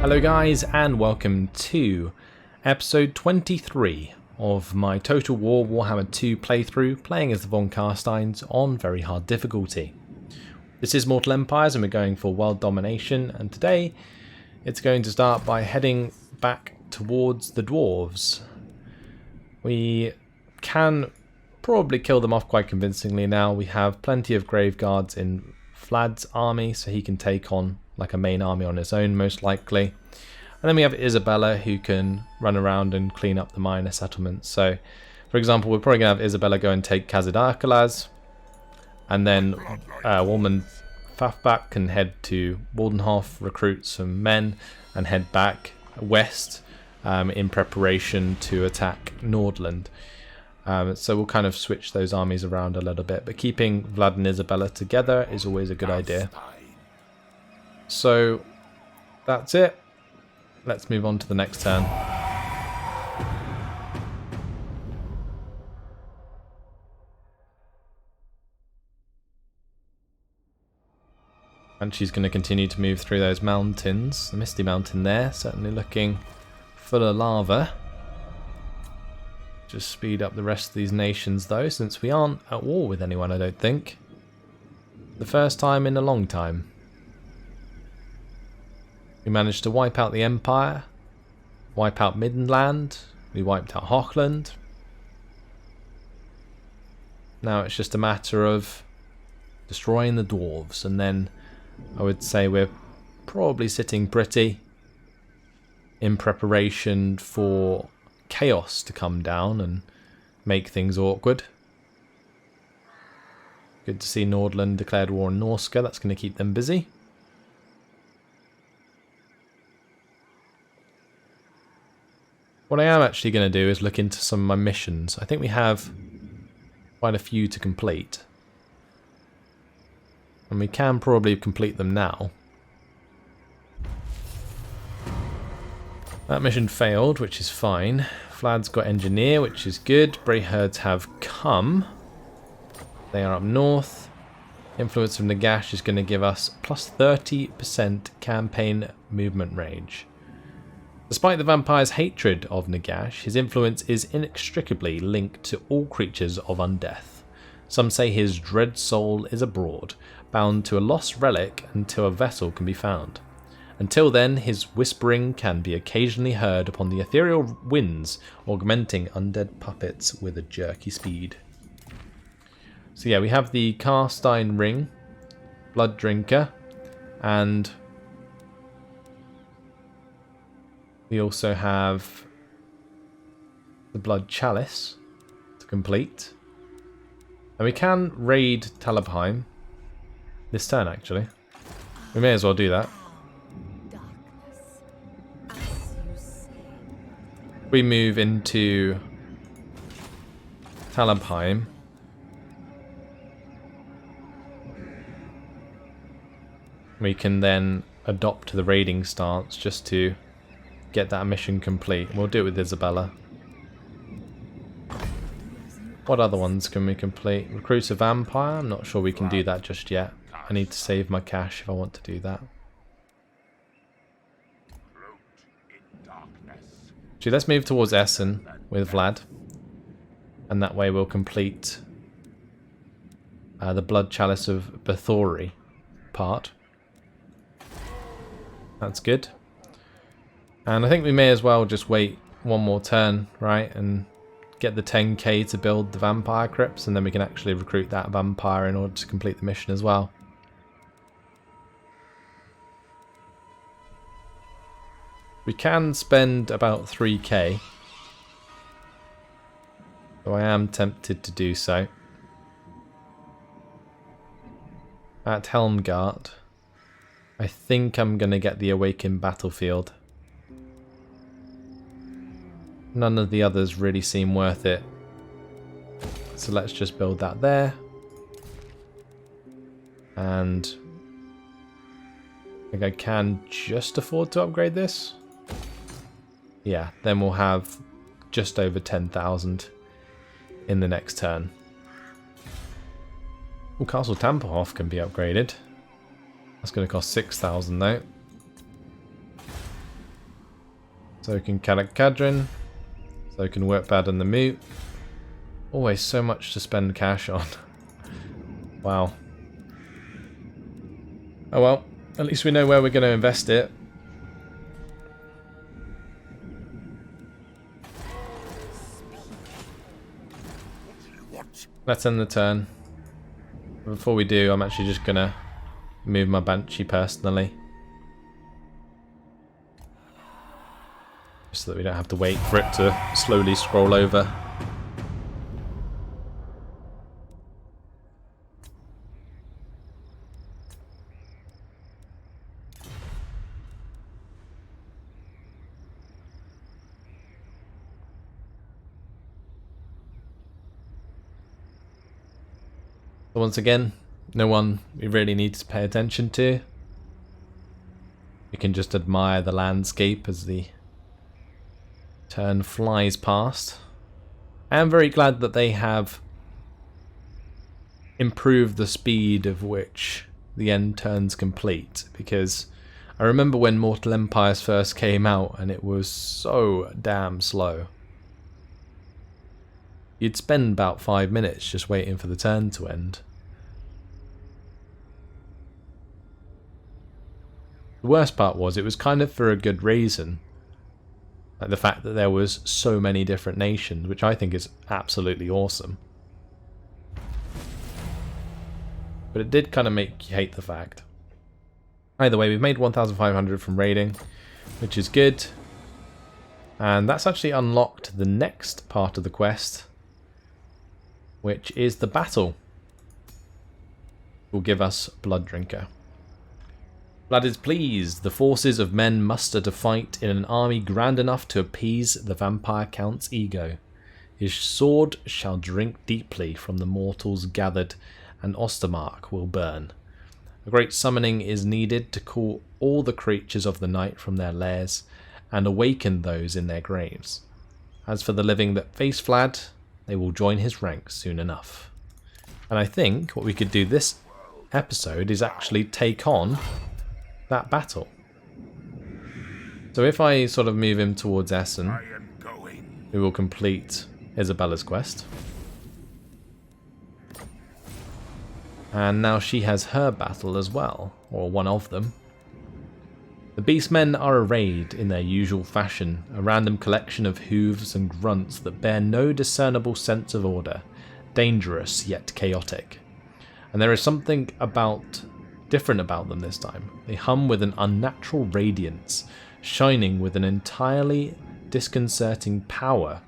Hello guys and welcome to episode 23 of my Total War Warhammer 2 playthrough, playing as the Von Carsteins on very hard difficulty. This is Mortal Empires and we're going for world domination, and today it's going to start by heading back towards the dwarves. We can probably kill them off quite convincingly now. We have plenty of grave guards in Vlad's army, so he can take on like a main army on his own most likely. And then we have Isabella, who can run around and clean up the minor settlements. So for example, we're probably going to have Isabella go and take Kazid-Arkalaz, and then Woman Fafbak can head to Waldenhof, recruit some men and head back west in preparation to attack Nordland. So we'll kind of switch those armies around a little bit, but keeping Vlad and Isabella together is always a good idea. So that's it. Let's move on to the next turn. And she's going to continue to move through those mountains. The Misty Mountain there, certainly looking full of lava. Just speed up the rest of these nations though, since we aren't at war with anyone, I don't think. The first time in a long time. We managed to wipe out the Empire, wipe out Middenland, we wiped out Hochland. Now it's just a matter of destroying the dwarves, and then I would say we're probably sitting pretty in preparation for chaos to come down and make things awkward. Good to see Nordland declared war on Norska, that's going to keep them busy. What I am actually going to do is look into some of my missions. I think we have quite a few to complete, and we can probably complete them now. That mission failed, which is fine. Vlad's got engineer, which is good. Brayherds have come. They are up north. Influence from Nagash is going to give us plus 30% campaign movement range. Despite the vampire's hatred of Nagash, his influence is inextricably linked to all creatures of undeath. Some say his dread soul is abroad, bound to a lost relic until a vessel can be found. Until then, his whispering can be occasionally heard upon the ethereal winds, augmenting undead puppets with a jerky speed. So yeah, we have the Carstein Ring, Blood Drinker, and we also have the Blood Chalice to complete. And we can raid Talabheim this turn, actually. We may as well do that. We move into Talabheim. We can then adopt the raiding stance just to get that mission complete. We'll do it with Isabella. What other ones can we complete? Recruit a vampire? I'm not sure we can do that just yet. I need to save my cash if I want to do that. Actually, let's move towards Essen with Vlad, and that way we'll complete the Blood Chalice of Bathory part. That's good. And I think we may as well just wait one more turn, right, and get the 10k to build the vampire crypts, and then we can actually recruit that vampire in order to complete the mission as well. We can spend about 3k, so I am tempted to do so. At Helmgart, I think I'm going to get the Awakened Battlefield. None of the others really seem worth it, so let's just build that there. And I think I can just afford to upgrade this. Yeah, then we'll have just over 10,000 in the next turn. Oh, Castle Tamperhof can be upgraded. That's going to cost 6,000 though. So can Kadrin. So can work bad on the Moot. Always so much to spend cash on. Wow. Oh well, at least we know where we're going to invest it. Let's end the turn. Before we do, I'm actually just going to move my Banshee personally. So that we don't have to wait for it to slowly scroll over. So once again, no one we really need to pay attention to. We can just admire the landscape as the turn flies past. I am very glad that they have improved the speed of which the end turns complete, because I remember when Mortal Empires first came out and it was so damn slow. You'd spend about 5 minutes just waiting for the turn to end. The worst part was it was kind of for a good reason. Like the fact that there was so many different nations, which I think is absolutely awesome. But it did kind of make you hate the fact. Either way, we've made 1,500 from raiding, which is good. And that's actually unlocked the next part of the quest, which is the battle. Will give us Blood Drinker. Vlad is pleased. The forces of men muster to fight in an army grand enough to appease the vampire count's ego. His sword shall drink deeply from the mortals gathered, and Ostermark will burn. A great summoning is needed to call all the creatures of the night from their lairs, and awaken those in their graves. As for the living that face Vlad, they will join his ranks soon enough. And I think what we could do this episode is actually take on that battle. So if I sort of move him towards Essen, we will complete Isabella's quest. And now she has her battle as well, or one of them. The beastmen are arrayed in their usual fashion, a random collection of hooves and grunts that bear no discernible sense of order, dangerous yet chaotic. And there is something different about them this time. They hum with an unnatural radiance, shining with an entirely disconcerting power.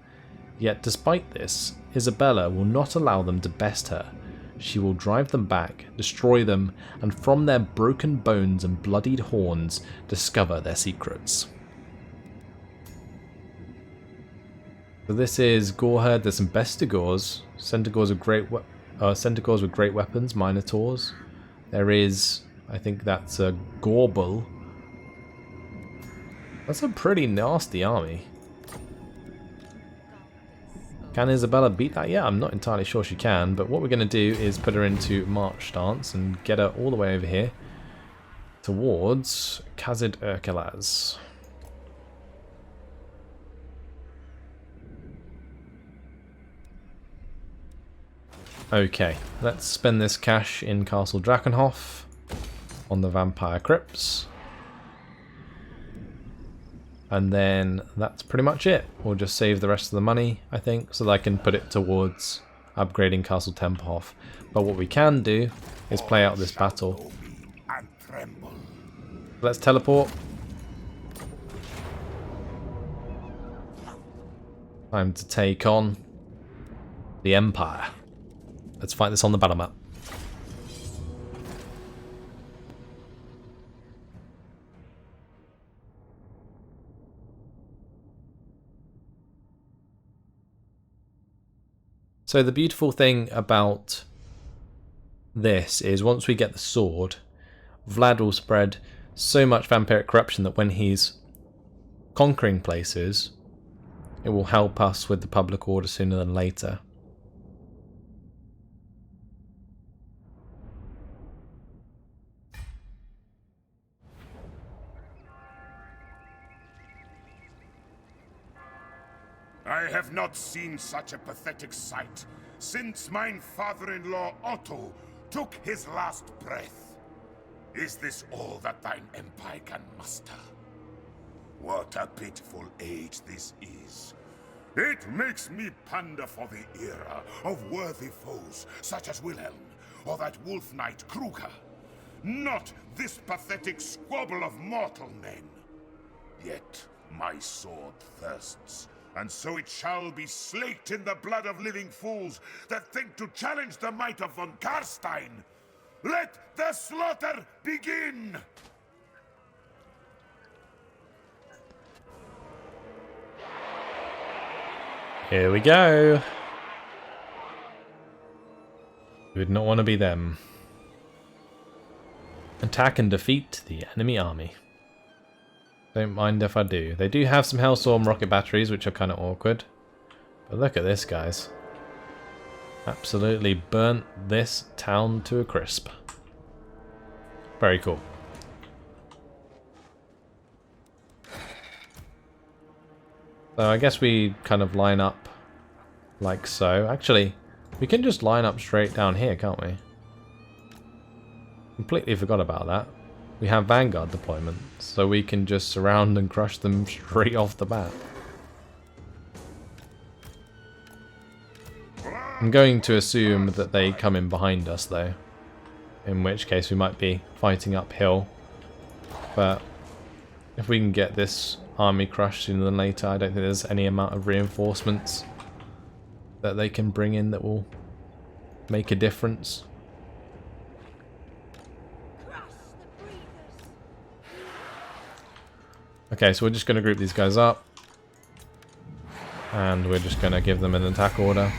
Yet despite this, Isabella will not allow them to best her. She will drive them back, destroy them, and from their broken bones and bloodied horns, discover their secrets. So this is Goreherd. There's some Bestigors, Centaurs with great weapons, Minotaurs. There is, I think that's a Gorbel. That's a pretty nasty army. Can Isabella beat that? Yeah, I'm not entirely sure she can, but what we're going to do is put her into march stance and get her all the way over here towards Khazid Urkelaz. Okay, let's spend this cash in Castle Drakenhof on the Vampire Crypts. And then that's pretty much it. We'll just save the rest of the money, I think, so that I can put it towards upgrading Castle Tempelhof. But what we can do is play out this battle. Let's teleport. Time to take on the Empire. Let's fight this on the battle map. So the beautiful thing about this is once we get the sword, Vlad will spread so much vampiric corruption that when he's conquering places, it will help us with the public order sooner than later. I have not seen such a pathetic sight since mine father-in-law Otto took his last breath. Is this all that thine empire can muster? What a pitiful age this is. It makes me ponder for the era of worthy foes such as Wilhelm or that wolf knight Kruger. Not this pathetic squabble of mortal men. Yet my sword thirsts, and so it shall be slaked in the blood of living fools that think to challenge the might of von Carstein. Let the slaughter begin! Here we go. We would not want to be them. Attack and defeat the enemy army. Don't mind if I do. They do have some Hellstorm rocket batteries, which are kind of awkward. But look at this, guys. Absolutely burnt this town to a crisp. Very cool. So I guess we kind of line up like so. Actually, we can just line up straight down here, can't we? Completely forgot about that. We have Vanguard deployment, so we can just surround and crush them straight off the bat. I'm going to assume that they come in behind us though, in which case we might be fighting uphill. But if we can get this army crushed sooner than later, I don't think there's any amount of reinforcements that they can bring in that will make a difference. Okay, so we're just going to group these guys up, and we're just going to give them an attack order.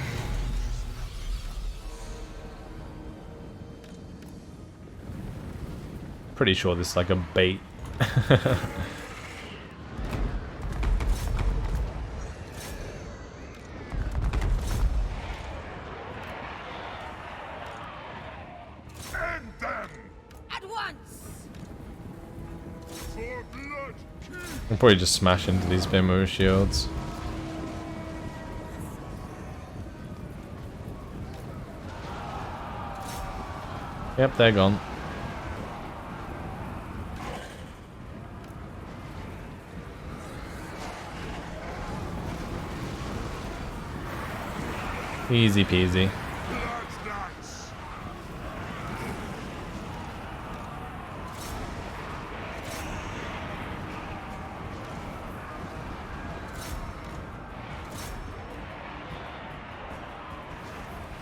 Pretty sure this is like a bait. End them! At once! For blood! We'll probably just smash into these Bimmer shields. Yep, they're gone. Easy peasy.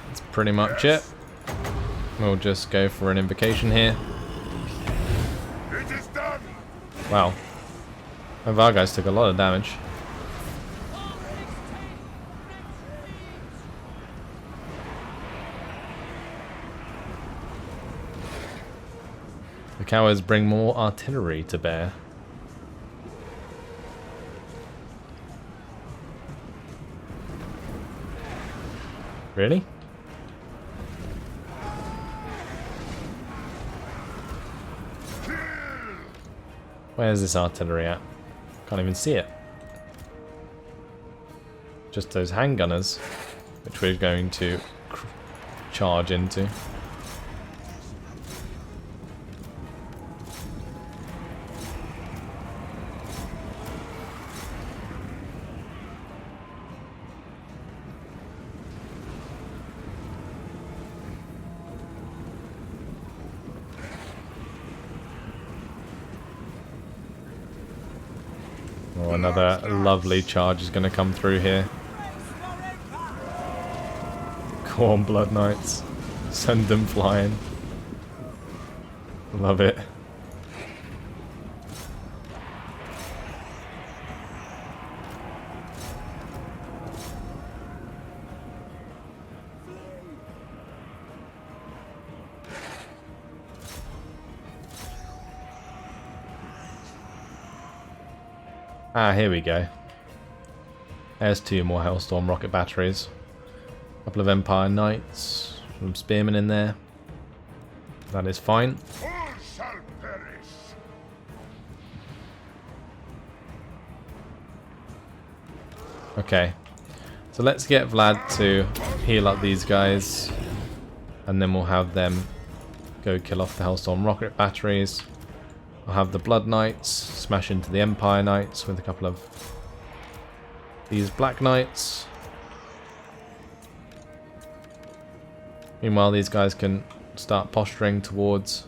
That's pretty much it. We'll just go for an invocation here. It is done! Wow. Both our guys took a lot of damage. The cowards bring more artillery to bear. Really? Where's this artillery at? Can't even see it. Just those handgunners, which we're going to charge into. Oh, another lovely charge is going to come through here. Go on, Blood Knights. Send them flying. Love it. Ah, here we go. There's two more Hellstorm rocket batteries. A couple of Empire Knights. Some Spearmen in there. That is fine. All shall perish! Okay. So let's get Vlad to heal up these guys, and then we'll have them go kill off the Hellstorm rocket batteries. I'll have the Blood Knights smash into the Empire Knights with a couple of these Black Knights. Meanwhile, these guys can start posturing towards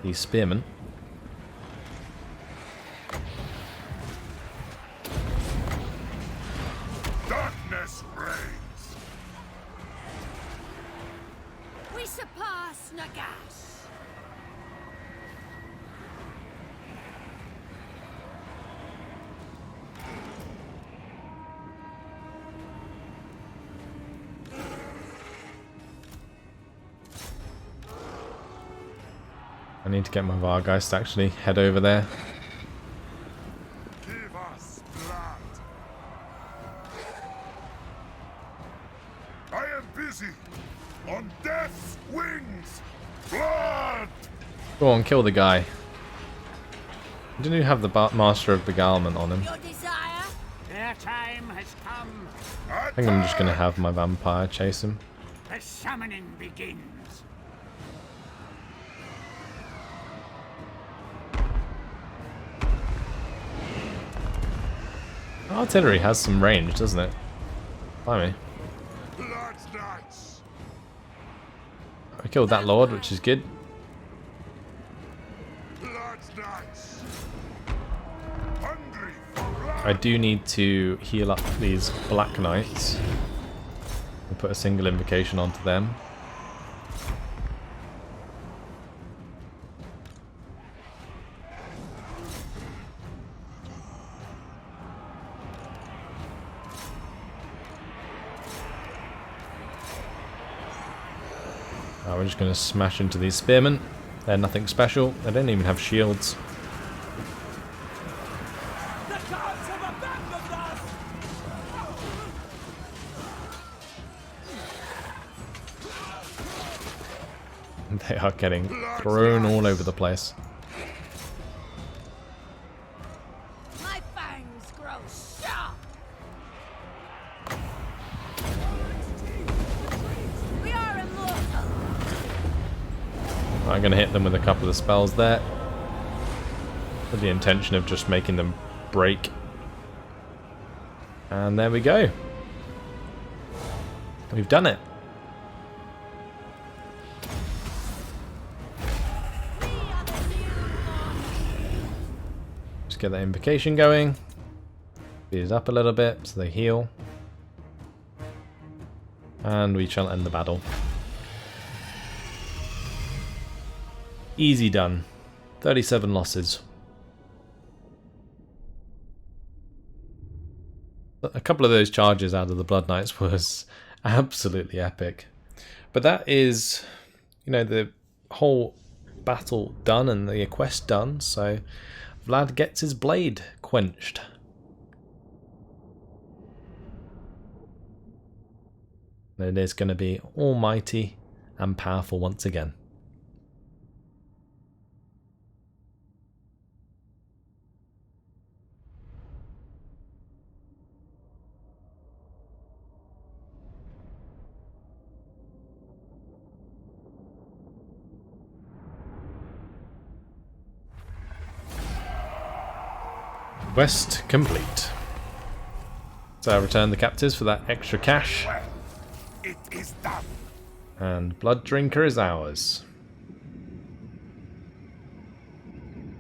these Spearmen. Darkness reigns. We surpass Nagash. I need to get my Vargeist to actually head over there. Give us blood. I am busy on death's wings. Blood. Go on, kill the guy. Didn't you have the Master of Beguilement on him? Your desire? Their time has come. I think I'm just going to have my vampire chase him. The summoning begins. Artillery has some range, doesn't it? Blimey. Blood's knights. I killed that Lord, which is good. Blood's knights. Hungry for blood. I do need to heal up these Black Knights and put a single invocation onto them. We're just going to smash into these Spearmen. They're nothing special. They don't even have shields. The gods have abandoned us. They are getting thrown all over the place. My fangs grow sharp. We are immortal. I'm going to hit them with a couple of spells there, with the intention of just making them break. And there we go. We've done it. Just get that invocation going. Speed it up a little bit so they heal. And we shall end the battle. Easy done. 37 losses. A couple of those charges out of the Blood Knights was absolutely epic. But that is, you know, the whole battle done and the quest done, so Vlad gets his blade quenched. And it is going to be almighty and powerful once again. Quest complete. So I returned the captives for that extra cash. Well, it is done. And Blood Drinker is ours.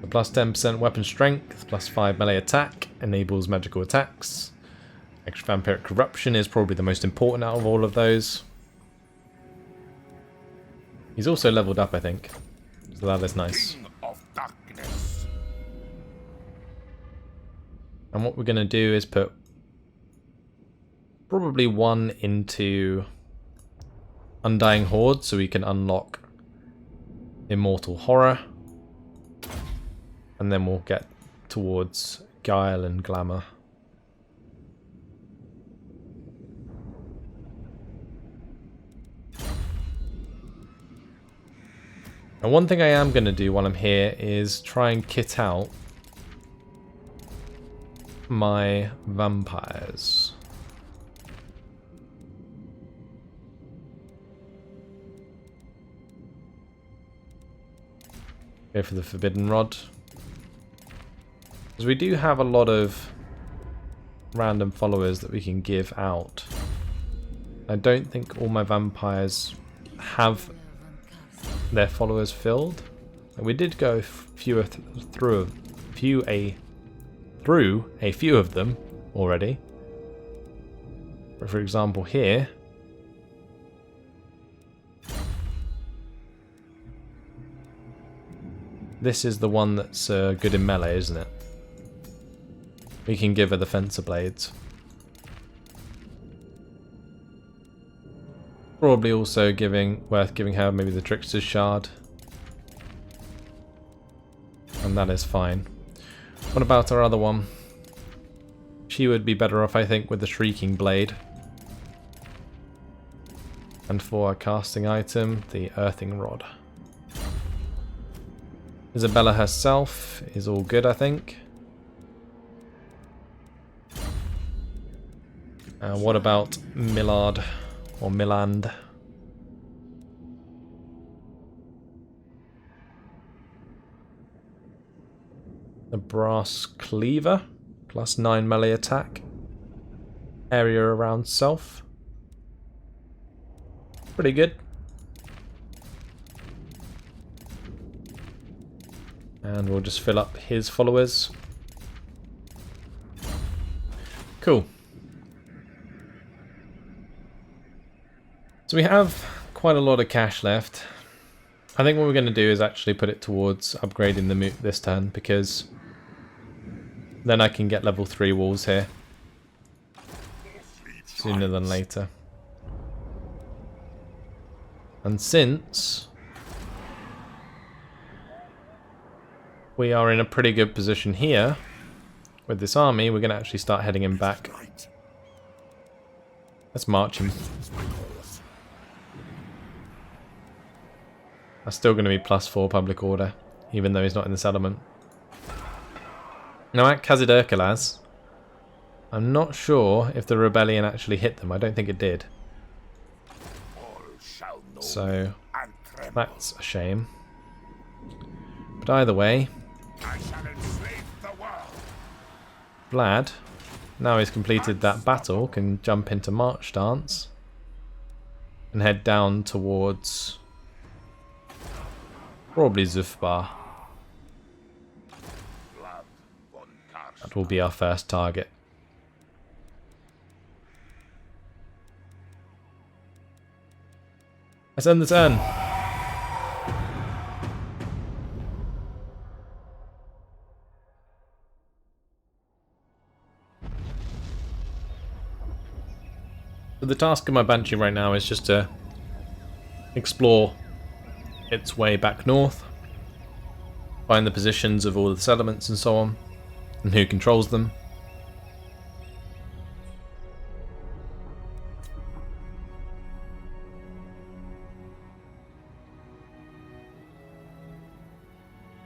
The plus 10% weapon strength, plus 5 melee attack, enables magical attacks. Extra vampiric corruption is probably the most important out of all of those. He's also leveled up, I think. So that is nice. King of darkness. And what we're going to do is put probably one into Undying Horde so we can unlock Immortal Horror. And then we'll get towards Guile and Glamour. And one thing I am going to do while I'm here is try and kit out my vampires. Go for the Forbidden Rod. Because we do have a lot of random followers that we can give out. I don't think all my vampires have their followers filled. We did go through a few of them already. But for example here, this is the one that's good in melee, isn't it? We can give her the fencer blades. Probably also worth giving her maybe the trickster's shard. And that is fine. What about our other one? She would be better off, I think, with the shrieking blade. And for a casting item, the earthing rod. Isabella herself is all good, I think. What about Millard or Milland? The brass cleaver, plus 9 melee attack. Area around self. Pretty good. And we'll just fill up his followers. Cool. So we have quite a lot of cash left. I think what we're going to do is actually put it towards upgrading the moot this turn, because then I can get level 3 walls here sooner than later. And since we are in a pretty good position here with this army, we're going to actually start heading him back. Let's march him. That's still going to be +4 public order, even though he's not in the settlement. Now at Kazidurkalas, I'm not sure if the rebellion actually hit them. I don't think it did. So that's a shame. But either way, Vlad, now he's completed that battle, can jump into march stance and head down towards probably Zufbar. That will be our first target. Let's end the turn. So the task of my Banshee right now is just to explore its way back north, find the positions of all the settlements and so on, and who controls them.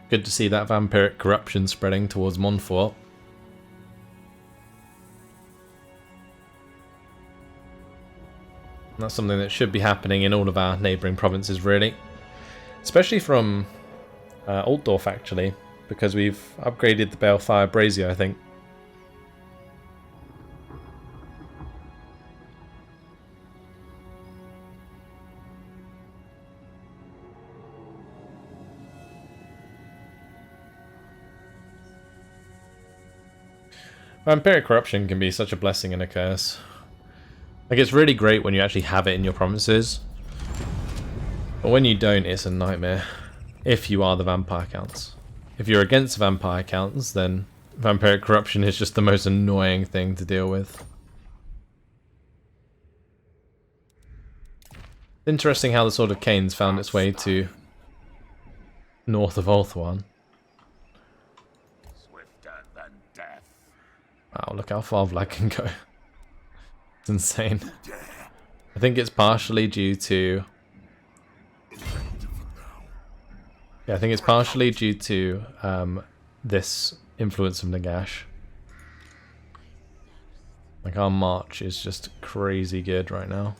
Good to see that vampiric corruption spreading towards Montfort. That's something that should be happening in all of our neighbouring provinces, really. Especially from Altdorf, actually, because we've upgraded the Balefire Brazier, I think. Vampiric corruption can be such a blessing and a curse. Like, it's really great when you actually have it in your provinces, but when you don't, it's a nightmare. If you are the vampire counts. If you're against vampire counts, then vampiric corruption is just the most annoying thing to deal with. Interesting how the Sword of Cain's found its way to north of Ulthuan. Wow, look how far Vlad can go. It's insane. I think it's partially due to... Yeah, I think it's partially due to this influence of Nagash. Like, our march is just crazy good right now.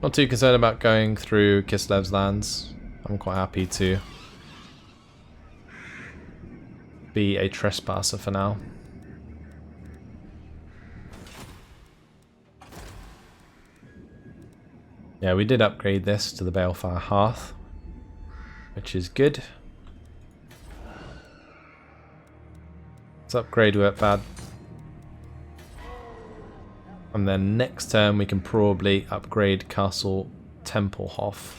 Not too concerned about going through Kislev's lands. I'm quite happy to be a trespasser for now. Yeah, we did upgrade this to the Balefire Hearth, which is good. Let's upgrade with bad. And then next turn we can probably upgrade Castle Tempelhof.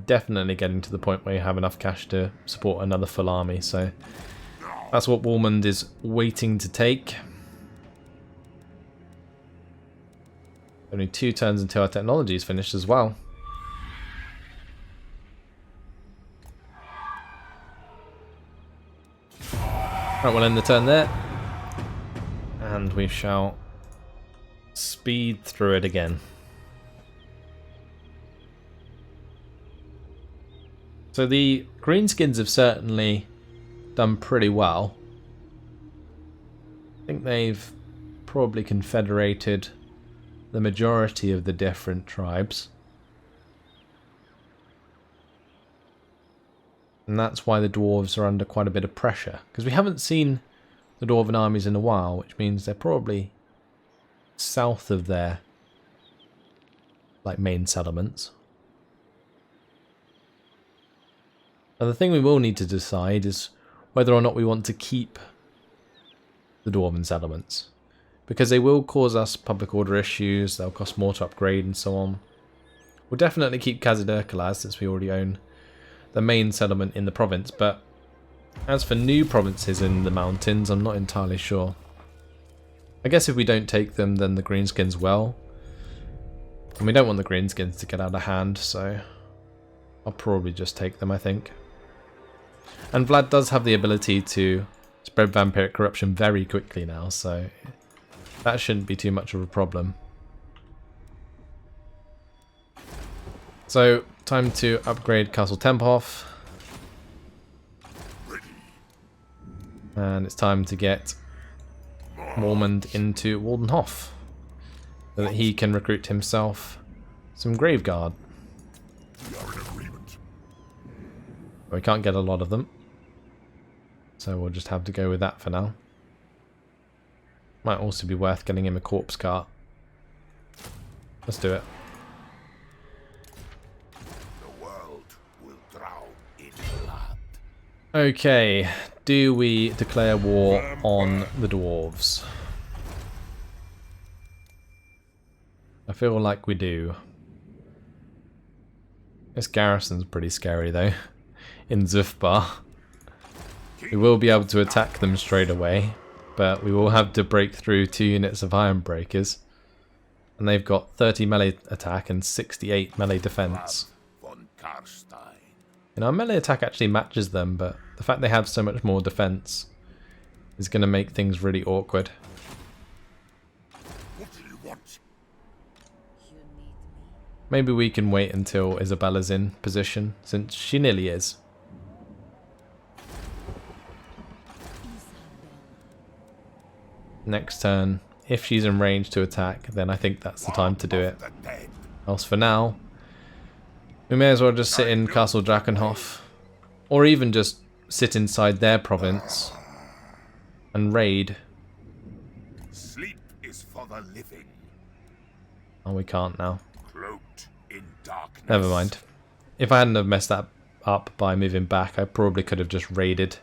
Definitely getting to the point where you have enough cash to support another full army, so that's what Warmond is waiting to take. Only 2 turns until our technology is finished as well. Right, we'll end the turn there. And we shall speed through it again. So the Greenskins have certainly done pretty well. I think they've probably confederated the majority of the different tribes. And that's why the dwarves are under quite a bit of pressure, because we haven't seen the dwarven armies in a while, which means they're probably south of their main settlements. Now the thing we will need to decide is whether or not we want to keep the dwarven settlements, because they will cause us public order issues, they'll cost more to upgrade and so on. We'll definitely keep Khazad-dûr-Khazad since we already own the main settlement in the province, but as for new provinces in the mountains, I'm not entirely sure. I guess if we don't take them, then the Greenskins will. And we don't want the Greenskins to get out of hand, so I'll probably just take them, I think. And Vlad does have the ability to spread vampiric corruption very quickly now, so that shouldn't be too much of a problem. So, time to upgrade Castle Tempelhof. And it's time to get Warmond into Waldenhof, so that he can recruit himself some Graveguard. We can't get a lot of them, so we'll just have to go with that for now. Might also be worth getting him a corpse cart. Let's do it. The world will drown in blood. Okay, do we declare war on the dwarves? I feel like we do. This garrison's pretty scary though, in Zufbar. We will be able to attack them straight away, but we will have to break through 2 units of Iron Breakers. And they've got 30 melee attack and 68 melee defense. Vlad von Carstein. And our melee attack actually matches them, but the fact they have so much more defense is going to make things really awkward. What do you want? Maybe we can wait until Isabella's in position, since she nearly is. Next turn, if she's in range to attack, then I think that's the time to do it. Else for now, we may as well just sit in Castle Drakenhof, or even just sit inside their province and raid. Sleep is for the living. Oh, we can't now. Cloaked in darkness. Never mind. If I hadn't have messed that up by moving back, I probably could have just raided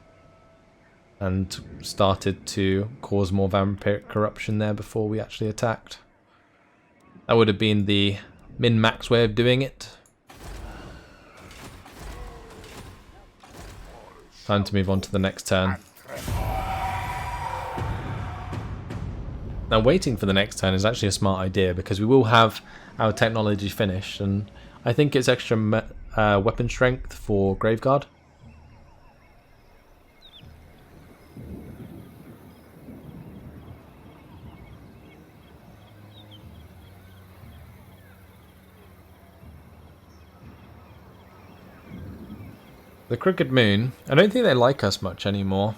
and started to cause more vampiric corruption there before we actually attacked. That would have been the min-max way of doing it. Time to move on to the next turn. Now waiting for the next turn is actually a smart idea, because we will have our technology finished, and I think it's extra weapon strength for Graveguard. The Crooked Moon, I don't think they like us much anymore.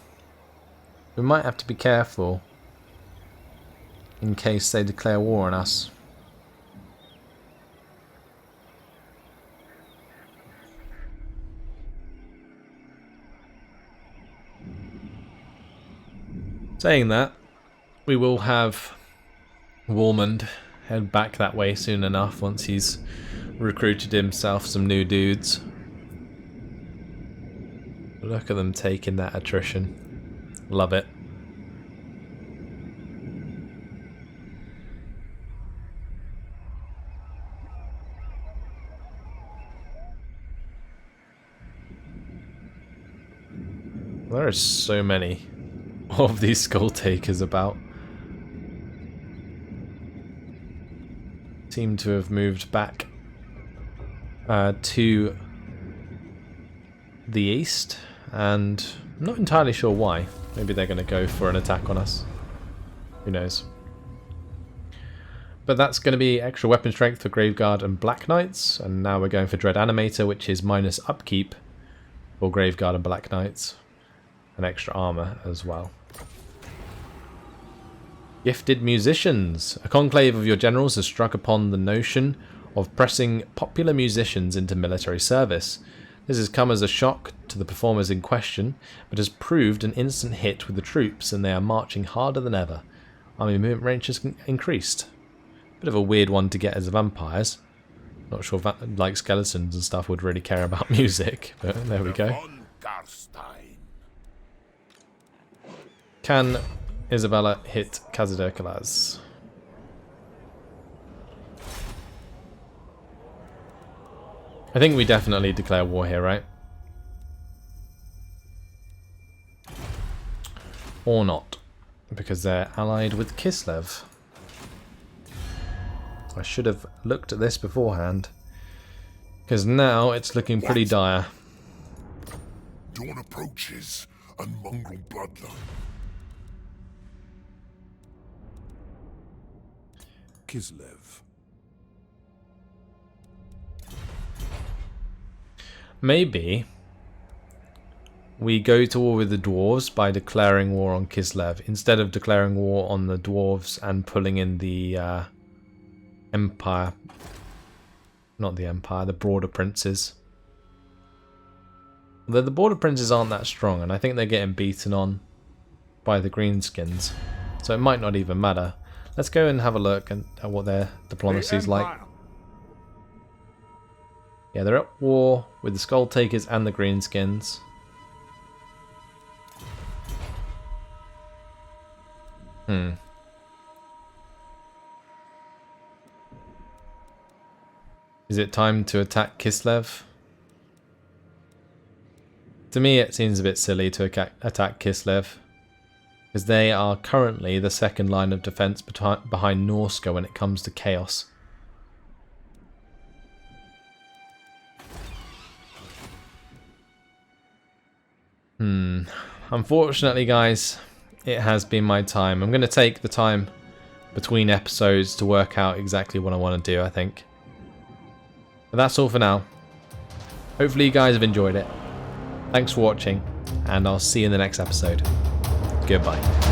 We might have to be careful in case they declare war on us. Saying that, we will have Warmond head back that way soon enough once he's recruited himself some new dudes. Look at them taking that attrition. Love it. There are so many of these skull takers about. Seem to have moved back to the east, and I'm not entirely sure why. Maybe they're going to go for an attack on us. Who knows? But that's going to be extra weapon strength for Graveguard and Black Knights, and now we're going for Dread Animator, which is minus upkeep for Graveguard and Black Knights. And extra armor as well. Gifted musicians. A conclave of your generals has struck upon the notion of pressing popular musicians into military service. This has come as a shock to the performers in question, but has proved an instant hit with the troops, and they are marching harder than ever. Army movement range has increased. Bit of a weird one to get as vampires. Not sure if like skeletons and stuff would really care about music, but there we go. Von Carstein. Can Isabella hit Kazaderkalas? I think we definitely declare war here, right? Or not, because they're allied with Kislev. I should have looked at this beforehand, because now it's looking pretty dire. Dawn approaches, and mongrel bloodline. Kislev. Maybe we go to war with the dwarves by declaring war on Kislev instead of declaring war on the dwarves and pulling in the Empire. Not the Empire, the Border Princes. Although the Border Princes aren't that strong, and I think they're getting beaten on by the Greenskins. So it might not even matter. Let's go and have a look at what their diplomacy is like. Yeah, they're at war with the Skull Takers and the Greenskins. Is it time to attack Kislev? To me it seems a bit silly to attack Kislev, because they are currently the second line of defense behind Norska when it comes to chaos. Unfortunately, guys, it has been my time. I'm going to take the time between episodes to work out exactly what I want to do, I think. But that's all for now. Hopefully you guys have enjoyed it. Thanks for watching, and I'll see you in the next episode. Goodbye.